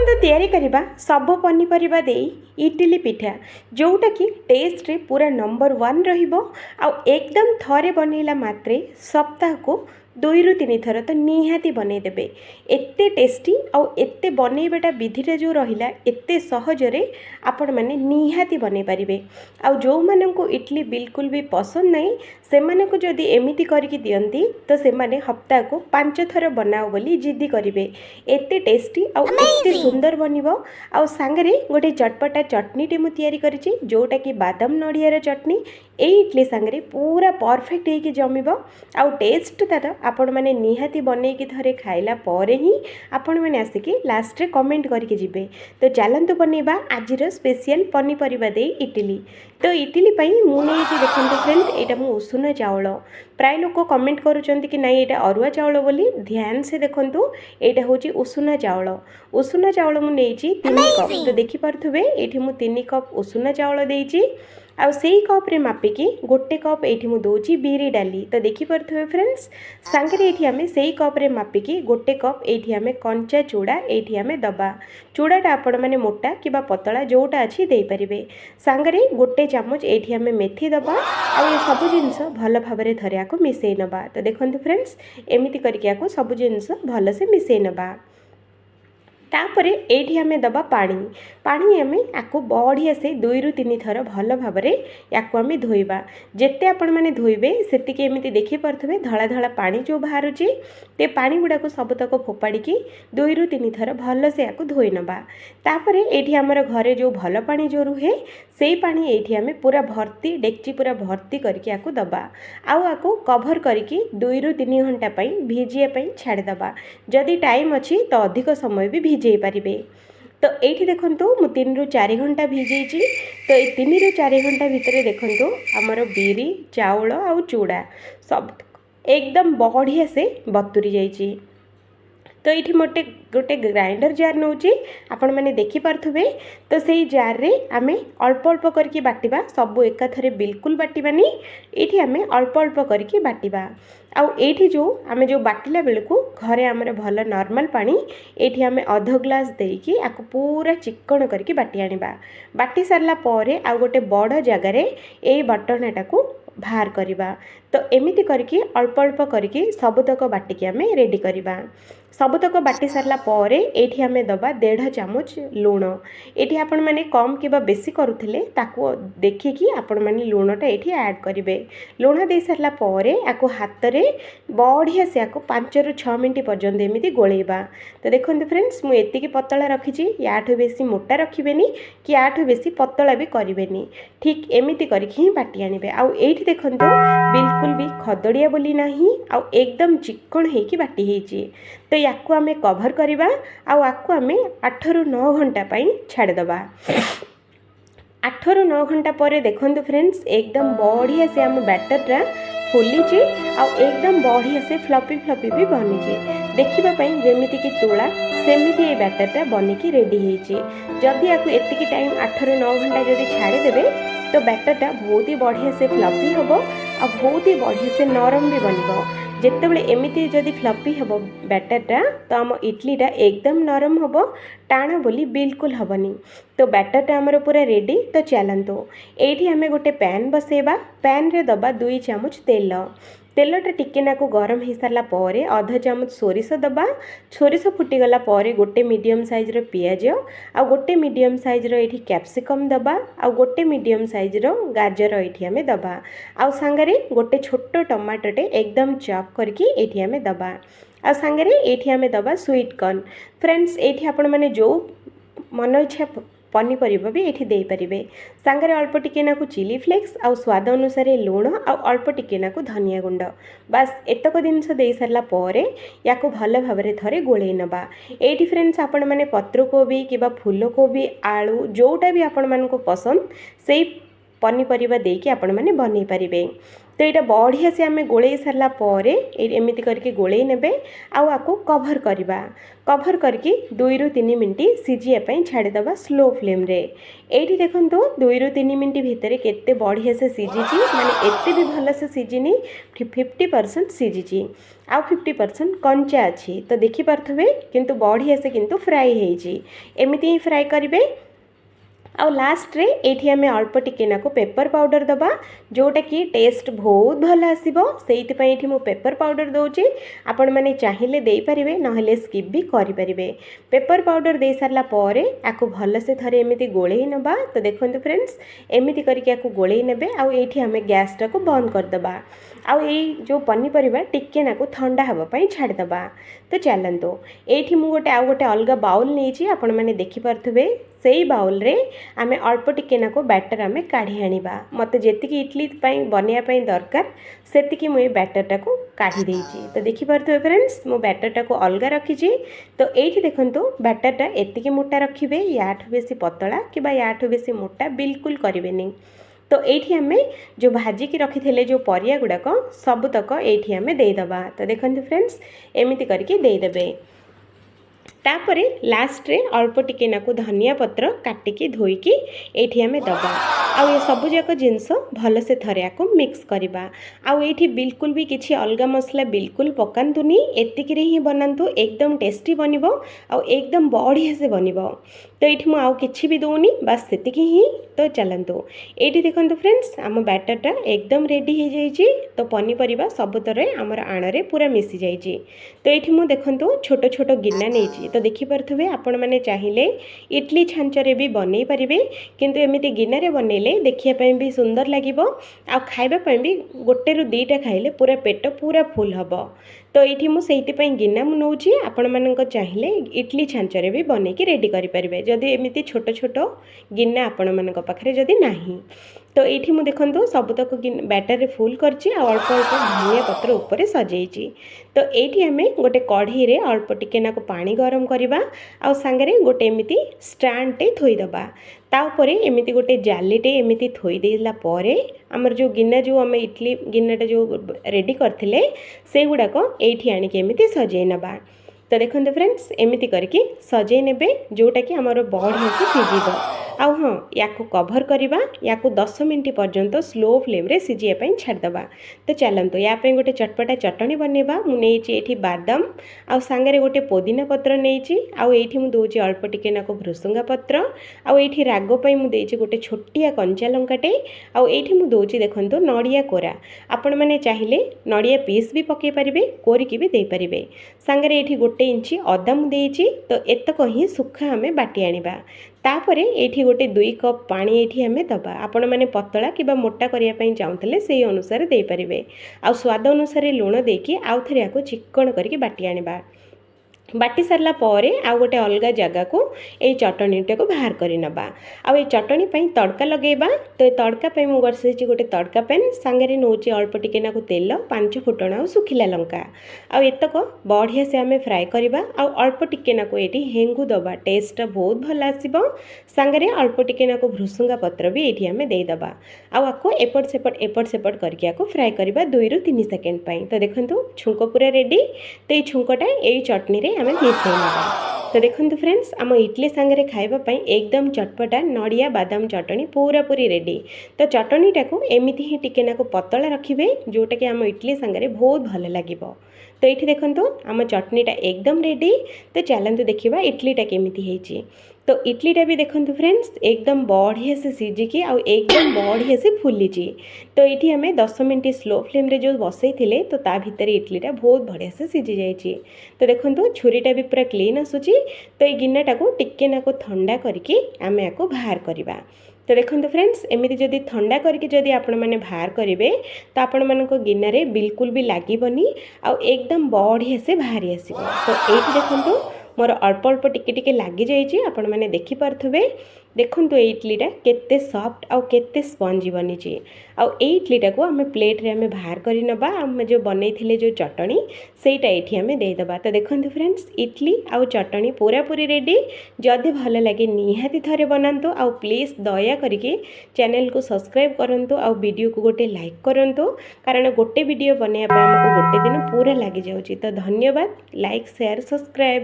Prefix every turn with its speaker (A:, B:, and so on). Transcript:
A: चलतु तैयारी करबा सब पनीपरिबा देई इडली पिठा जोटा कि टेस्ट रे पूरा नंबर 1 रहिबो। आ एकदम थरे बनैला मात्रे सप्ताह को 2 रु 3 थर तो निहाती बनई देबे। एते टेस्टी आ एते बनैबाटा विधिटा जो रहिला एते सहजरे आपण माने निहाती बनई पारिबे। आ जो माननको इडली बिल्कुल भी पसंद नहीं से माननको जदि एमिति करके दियंती तो से माने हप्ता को 5 थर बनाओ बोली जिद्दी करिवे। एते टेस्टी आ एते सुंदर बनिबो। आ सांगरे गोटे चटपटा चटनीटे मु तैयारी करिछि जोटा कि बादाम नड़ियार चटनी। ए इडली सांगरे पूरा परफेक्ट होइके जमिबो। आ टेस्ट तार आपण माने निहाती बनैकी थरे खाइला परे ही आपण माने आसिके लास्ट रे कमेंट करके जिबे। तो चलंतु बनेबा आजिर स्पेशल पनीपरिबा दे इडली। तो इडली पई मु नै जे देखंतु फ्रेंड्स एटा मु उषुना चावल प्राय लोक कमेंट करूचंती कि नहीं एटा अरुआ चावल बोली ध्यान से देखंतु एटा होची उषुना चावल। उषुना चावल मु नेइची 3 कप। तो देखि पारथुबे एठी मु 3 कप उषुना चावल देइची। आ सेई कप रे मापिकी गोटे कप एठी मु दोची बिरी डाली। तो देखि पारथुबे फ्रेंड्स सांगरे एठी हमें सेई कप रे मापिकी गोटे कप एठी हमें कंचा चूड़ा एठी हमें दबा। चूड़ाटा आपण माने मोटा किबा पतला जोटा अछि देई परिबे। सांगरे गोटे चामच एठी हमें मेथी दबा। आ ये सब जिंस भल भाबरे थरे आको मिसेई नबा। तो देखंतु फ्रेंड्स एमिति करके आको सब जिंस भल से मिसेई नबा। तापरे एठी हमें दबा पानी। पानी हमें आको बढ़िया से 2 रु 3 थर भल भाबरे याको हमें धोइबा। जेते आपण माने धोइबे सेतिके एमिति देखि परथबे धला धला पानी जो बाहरुची ते पानी गुडा को सब तक फोपाड़ी की 2 रु 3 थर भल से याको धोई नबा। तापरे एठी हमर घरे जो भल पानी जो रुहे सेई पानी एठी हमें पूरा भर्ती डेक्ची पूरा भर्ती करके याको दबा। आउ आको कवर करके 2 रु 3 घंटा पई भिजिया पई छाड़ दबा। जदि टाइम अछि तो अधिक समय भी भिजै पारिबे। तो एठी देखंतु मु 3 रु 4 घंटा भिजेइची। तो ए 3 रु 4 घंटा भितरे देखंतु हमर बिरी चाउल आ चूड़ा सब एकदम बढ़िया से बतुरी जाइची। तो ये मोटे गोटे ग्राइंडर जार नौची आपण मैंने देखि पारथुबे। तो सेई जार रे आमे अल्प अल्प करके बाटिबा सब एका थरे बिल्कुल बाटिबानी। एठी आमे अल्प अल्प करके बाटिबा। आउ एठी जो आमे जो बाटिला बेलकु घरे आमर भल नॉर्मल पानी एठी आमे आधा ग्लास देकी आको पूरा चिक्कण करके बाटी आनिबा। बाटी सारला परे आ गोटे बड़ जगार ए बटनाटा को बाहर करवा। तो एमिति करके अल्प अल्प करके सबतक बाटिकी आमे रेडी करवा। सबतक बाटी सारला परे एठी आमे दबा 1.5 चामच लूण। एठी आपण माने कम किबा बेसी करूथिले ताको देखिकी आपण माने लूणटा एठी ऐड करिवे। लूण दे सारला परे आको हाथ रे बढ़िया से आको 5 रु 6 मिनिट पर्यंत एमिति गोळेबा। तो देखंतु फ्रेंड्स मु एतिकी पतला रखिची याठु बेसी मोटा रखिबेनी कि याठु बेसी पतला भी करिवेनी। ठीक एमिति करके ही बाटी आनिबे। आउ एठी देखंतु बिल्कुल भी खदड़िया बोली नाही आउ एकदम चिक्कण हेकी बाटी हेची। तो याकू आमे कवर करवा। आउ आकू आमे 8 रु 9 घंटा पई छाड़ दबा। 8 रु 9 घंटा परे देखंतु फ्रेंड्स एकदम बढ़िया से आम बैटरटा फुलीची आ एकदम बढ़िया से फ्लफी फ्लफी भी बनीची। देखिबा पई जेमिति कि तुला सेमिति ए बैटरटा बनिकी रेडी हेची। जदि आकु एतिकी टाइम 8 रु 9 घंटा जदि छाड़ी देबे तो बैटरटा बहुत ही बढ़िया से फ्लफी होबो आ बहुत ही बढ़िया से नरम भी बनिबो। जेतेबेले एमिति जदि फ्लफी हेबो बैटरटा तो आम इडलीटा एकदम नरम होबो टाण बोली बिल्कुल हबनी। तो बैटरटा आमर पूरा रेडी। तो चलंतु एठी हमें गोटे पैन बसेबा। पैन रे दबा 2 चामच तेल। तेलटा टिके नाकु गरम हो सारा पर आधा चामच सोरिष दबा। सोरिष फुटीगला पर गोटे मीडियम साइज रो पियाज आ गोटे मीडियम साइज रो एठी कैप्सिकम दबा आ गोटे मीडियम साइज रो गाजर एठी हमें दबा। आ सांगरे गोटे छोट टमाटोटे एकदम चॉप करके एठी हमें दबा। आ सांगरे एठी हमें दबा स्वीट कॉर्न। फ्रेंड्स एठी आपण माने जो मन इच्छा पनीपरिबा भी एठी देई परिबे। सांगरे अल्प टिके नाकु चिली फ्लेक्स आ स्वाद अनुसार लूण आ अल्प टिके नाकु धनिया गुंड बस एतक जिनस देई सारला परे याको भल भाबरे थरे गोळेई नबा। एठी फ्रेंड्स आपण माने पत्र कोबी किबा फूल कोबी आलू जोटा भी आपण मानको पसंद सेई पनीपरिबा देकी आपण माने बनै परिबे। तो यहाँ बढ़िया से आम गोले सारापर एमती करके गोले ने आपको कभर करवा कभर करके 2 ରୁ 3 मिनट सीझापी छाड़ीदे स्लो फ्लेम रे। ये देखो 2 ରୁ 3 मिनट भितर केते बढ़िया से सीझी माने एते भी भल से सीझिनी 50% सीझी आउ 50% कंचा अच्छी तो देखिपे किंतु बढ़िया से किंतु फ्राई होती एमती ही फ्राई करेंगे। आउ लास्ट रे एठी आमे अल्प टिके नाको पेपर पाउडर दबा जोटा कि टेस्ट बहुत भल आसीबो सेइति पई एठी मु पेपर पाउडर दोची आपण माने चाहिले देई परिबे नहले स्किप भी करि परिबे। पेपर पाउडर दे सारला परे आकु भल से थरे एमिति गोळेई नबा तो देखंतु फ्रेंड्स एमिति करके आकु गोळेई नेबे आउ एठी आमे गैस टाको बंद कर दबा आउ ए जो पनी परिबा टिके नाको ठंडा हबा पई छाड़ दबा। तो चलंतो एठी मु गोटे आउ गोटे अलगा बाउल नेची आपण माने देखि परथबे सेई बाउल रे आमे अल्प टिके नाको बैटर आमे काढ़ी आनिबा मते जेतिकी इडली पई बनिया पई दरकार सेतिकी मु ए बैटर टाको काढ़ी देइची। तो देखि परथबे फ्रेंड्स मु बैटर टाको अलगा रखिची। तो एठी देखंतु बैटर टा एतिकी मोटा रखिबे याठु बेसी पतला किबा याठु बेसी मोटा बिल्कुल करिवेनी। तो एठी आमे जो भाजी की रखी थे जो परिया गुड़ाक सबुतक एठी आमे देदबा। तो देखंतु फ्रेंड्स एमिति करके देदेबे। तापरे लास्ट रे अल्प टिके नाकु धनिया पत्र काटिकी धोईकी एठी आमे दबा आउ ये सबु जाक जिनस भल से थरे आको मिक्स करबा। आउ एठी बिल्कुल भी किछि अलगा मसला बिल्कुल पकांतुनी एतिकी रे ही बनांतु एकदम टेस्टी बनिबो आउ एकदम बढ़िया से बनिबो। तो एठी मु आउ किछि भी दोनी बस सेतिकी ही। तो चलंतु एठी देखंतु फ्रेंड्स आम बैटरटा एकदम रेडी हो जाइछि। तो पनीपरिबा सबुतरे हमर आणरे पूरा मिसी जाइछि। तो एठी मु देखंतु छोट छोट गिन्ना नेछि तो देखि परथबे आपण माने चाहिले इडली छांचरे भी बनै परिबे किंतु एमिति गिन्ना रे बनेले देखिया पय भी सुंदर लागिबो आ खाइबा पय भी गोटे रु दीटा खाइले पूरा पेट पूरा फुल हबो। तो ये मुझे से गिना मु नौची आपण मानक चाहिए इडली छांचरे भी बनैकी रेडी करें जदि एमती छोट छोट गिना आपण मान पाखे जदि नाही। तो ये मुझे देखो सबुतक बैटर फुल करछि आ अल्प अल्प धनिया पत्र ऊपर सजेची। तो ये आम गोटे कढ़ई रे अल्प टिके नाको पानी गरम करवा आ सांगरे गोटे एमती स्टैंडटे थोईदबा ताऊपर एमती गोटे जालीटे एमती थोई देला परे आमर जो गिना जो आम इडली गिनाटा जो रेडी करथिले से गुड़ाक एठी आनिक एमती सजै नबा। तो देखते फ्रेंड्स एमती करके सजै नेबे जोटा कि आमर बढ़िया से सीझिबो। आउ हाँ या कभर करवा या 10 मिनट पर्यंत स्लो फ्लेम रे सीझापी छाड़दबा। तो चलते या गोटे चटपटा चटनी बनवा मुझे बादाम आउ सांगरे गोटे पुदीना पत्र नहीं आउठी मुझे अल्प टिके नाको भृसुंगा पत्र आउठी रागपाई मुझे गोटे छोटिया कंचा लंकाटे आउठी मुझे देखो नड़िया कोरा आपण मैंने चाहिए नड़िया पीस भी पकई पारे कोरिकी भी दे पारे सांगरे ये 1 इंच अदा मुझे। तो एतक ही सुखा आम बाटी आनिबा तापरे एठी गोटे 2 कप पानी एठी हमें दबा आपण माने पतला किबा मोटा करिया पई चाहुतले सेही अनुसार दे परिबे आ स्वाद अनुसार लूण देकी आउ थरे याको चिक्कण करके बाटी आनिबा। बाटी सारला परे आ गोटे अलगा जगह को ये चटनीटा को बाहर कर नबा आ चटनी पई तड़का लगेबा। तो ये तड़का पई मु गरसेची गोटे तड़का पैन सांगरे नौची अल्प टिके नाको तेल 5 फुटण आ सुखिला लंका आ एतक बढ़िया से आमे फ्राई करबा आ अल्प टिके नाको एठी हेंगु दबा टेस्ट बहुत भल आसीबो सांगरे अल्प टिके नाको भृसुंगा पत्र भी एठी आमे दे दबा आ आको एपट सेपट करके आको फ्राई करबा 2 ରୁ 3 सेकंड पई। तो देखंतु छुंको पूरा रेडी। तो ये छुंकोटा एई चटनी रे आमे मिसै नबा। तो देखंतु फ्रेंड्स आम इडली सांगरे खाइबा पई एकदम चटपटा नड़िया बादाम चटनी पूरा पूरी रेडी। तो चटनीटा को एमिति ही टिके नाको पतला रखिबे जोटा कि आम इडली सांगरे बहुत भल लागिबो। तो ये देखंतु आम चटनीटा एकदम रेडी। तो चलंतु देखिबा इडलीटा केमिति हेची। तो इडलीटा भी देखंतु फ्रेंड्स एकदम बढ़िया से सीझिकी आ एकदम बढ़िया से फुलीची। तो ये आम 10 मिनट स्लो फ्लेम रे जो बसई थिले तो ता भितर इडलीटा बहुत बढ़िया से सीझी जाइए। तो देखंतु छुरीटा भी पूरा क्लीन आसुची। तो ये गिन्नाटा को टिके नाको ठंडा करके आम याको बाहर करवा। तो देखंतु फ्रेंड्स एमिति जदि ठंडा करके जदि आपण माने बाहर करेंगे तो आपण मानक गिन्ना रे बिल्कुल भी लागबनी आ एकदम बढ़िया से बाहरी आसीबो। तो ये देखंतु मोर अल्प अल्प टिके टिके लगी जाइए आपण मैंने देखिपे देखु ये इडलीटा केते सॉफ्ट आउ केते स्पंजी बनी आउ इडलीटा को आम प्लेट रे आम बाहर कर नबा आम जो बनई जो चटनी सेटा ये आम देदेबा। तो देखो फ्रेंड्स इडली आउ चटनी पूरा पूरी रेडी। जदि भल लगे निहाती थरे बनातु आउ प्लीज दया करके चैनल को सब्सक्राइब करंतु आउ वीडियो को गोटे लाइक करंतु कारण गोटे वीडियो बनैया आमको गोटे दिन पूरा लगी जाउची। तो धन्यवाद। Like share subscribe.